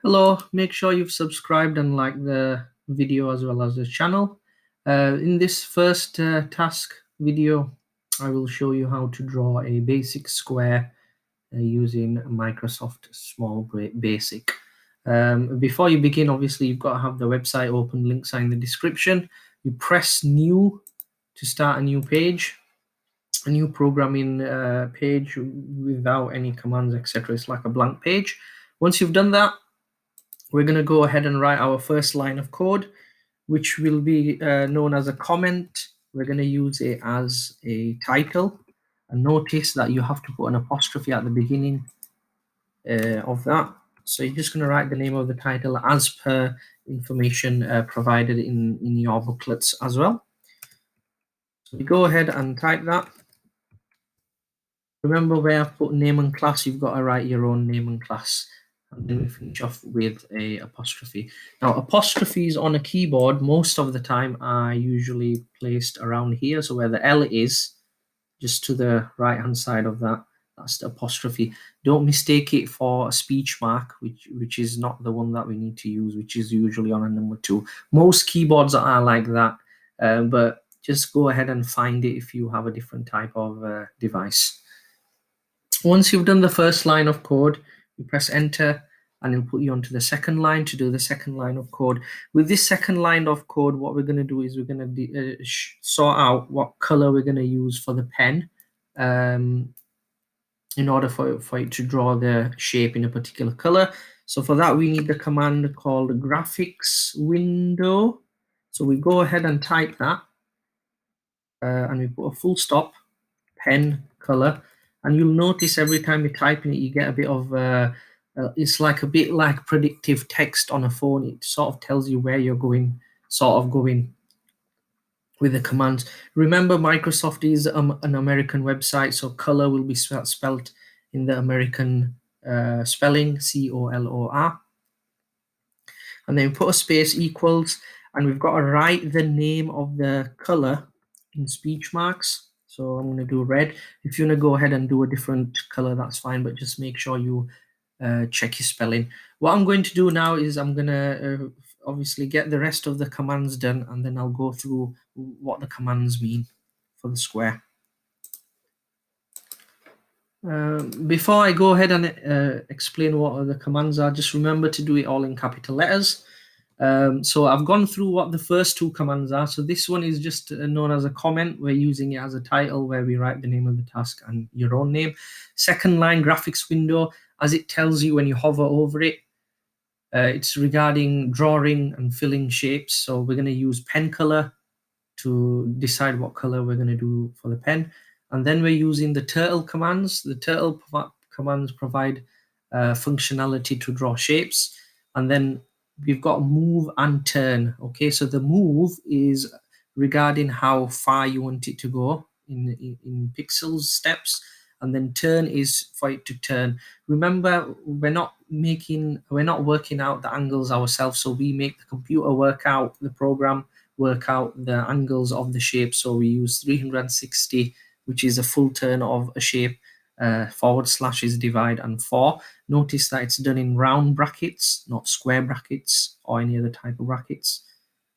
Hello, make sure you've subscribed and liked the video as well as the channel. In this first task video, I will show you how to draw a basic square using Microsoft Small Basic. Before you begin, obviously you've got to have the website open, links are in the description. You press new to start a new page, a new programming page without any commands, etc. It's like a blank page. Once you've done that, we're going to go ahead and write our first line of code, which will be known as a comment. We're going to use it as a title. And notice that you have to put an apostrophe at the beginning of that. So you're just going to write the name of the title as per information provided in your booklets as well. So you go ahead and type that. Remember where I've put name and class, you've got to write your own name and class. And then we finish off with a apostrophe. Now, apostrophes on a keyboard most of the time are usually placed around here. So where the L is, just to the right hand side of that, that's the apostrophe. Don't mistake it for a speech mark, which is not the one that we need to use, which is usually on a number 2. Most keyboards are like that, but just go ahead and find it if you have a different type of device. Once you've done the first line of code, you press enter and it'll put you onto the second line to do the second line of code. With this second line of code, what we're going to do is we're going to sort out what color we're going to use for the pen in order for it to draw the shape in a particular color. So for that, we need the command called graphics window. So we go ahead and type that and we put a full stop, pen color. And you'll notice every time you're typing it, you get a bit of, it's like a bit like predictive text on a phone. It sort of tells you where you're going, with the commands. Remember, Microsoft is an American website, so color will be spelled in the American spelling, COLOR. And then put a space equals, and we've got to write the name of the color in speech marks. So I'm going to do red. If you want to go ahead and do a different color, that's fine, but just make sure you check your spelling. What I'm going to do now is I'm going to obviously get the rest of the commands done, and then I'll go through what the commands mean for the square. Before I go ahead and explain what the commands are, just remember to do it all in capital letters. So I've gone through what the first 2 commands are. So this one is just known as a comment. We're using it as a title where we write the name of the task and your own name. Second line, graphics window, as it tells you when you hover over it. It's regarding drawing and filling shapes. So we're going to use pen color to decide what color we're going to do for the pen. And then we're using the turtle commands. The turtle commands provide functionality to draw shapes. And then we've got move and turn. Okay, so the move is regarding how far you want it to go in pixels, steps, and then turn is for it to turn. Remember, we're not working out the angles ourselves, so we make the computer work out, the program work out the angles of the shape. So we use 360, which is a full turn of a shape. Forward slash is divide, and 4. Notice that it's done in round brackets, not square brackets or any other type of brackets.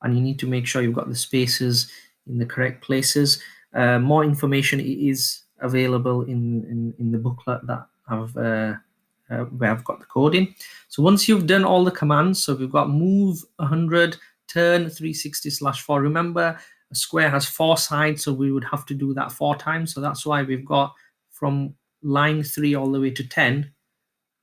And you need to make sure you've got the spaces in the correct places. More information is available in the booklet that where I've got the code in. So once you've done all the commands, so we've got move 100, turn 360/4. Remember, a square has 4 sides, so we would have to do that 4 times. So that's why we've got from line 3 all the way to 10.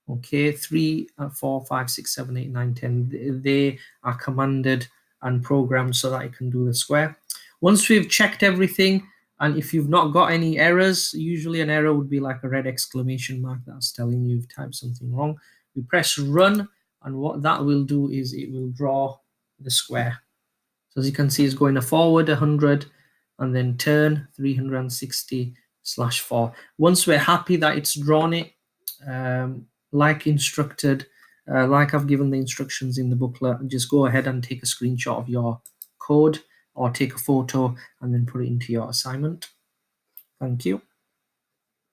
Okay, 3, 4, 5, 6, 7, 8, 9, 10. They are commanded and programmed so that I can do the square. Once we've checked everything, and if you've not got any errors, usually an error would be like a red exclamation mark that's telling you you've typed something wrong. We press run, and what that will do is it will draw the square. So as you can see, it's going forward 100 and then turn 360/4. Once we're happy that it's drawn it like instructed, like I've given the instructions in the booklet, just go ahead and take a screenshot of your code or take a photo and then put it into your assignment. Thank you.